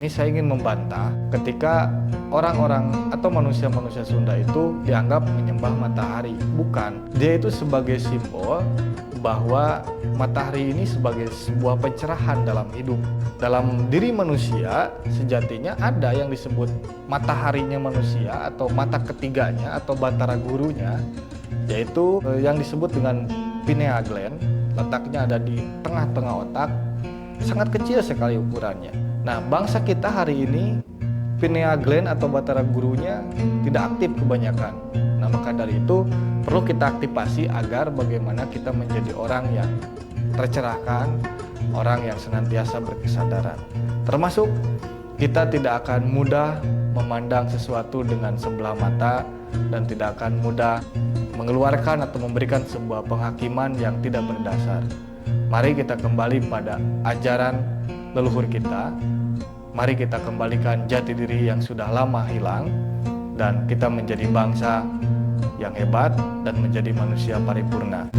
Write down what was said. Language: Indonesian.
Ini saya ingin membantah ketika orang-orang atau manusia-manusia Sunda itu dianggap menyembah matahari. Bukan, dia itu sebagai simbol bahwa matahari ini sebagai sebuah pencerahan dalam hidup. Dalam diri manusia sejatinya ada yang disebut mataharinya manusia atau mata ketiganya atau batara gurunya, yaitu yang disebut dengan pineal gland. Letaknya ada di tengah-tengah otak, sangat kecil sekali ukurannya. Nah, bangsa kita hari ini pineal gland atau batara gurunya tidak aktif kebanyakan. Nah, maka dari itu perlu kita aktifasi agar bagaimana kita menjadi orang yang tercerahkan, orang yang senantiasa berkesadaran. Termasuk kita tidak akan mudah memandang sesuatu dengan sebelah mata dan tidak akan mudah mengeluarkan atau memberikan sebuah penghakiman yang tidak berdasar. Mari kita kembali pada ajaran leluhur kita. Mari kita kembalikan jati diri yang sudah lama hilang dan kita menjadi bangsa yang hebat dan menjadi manusia paripurna.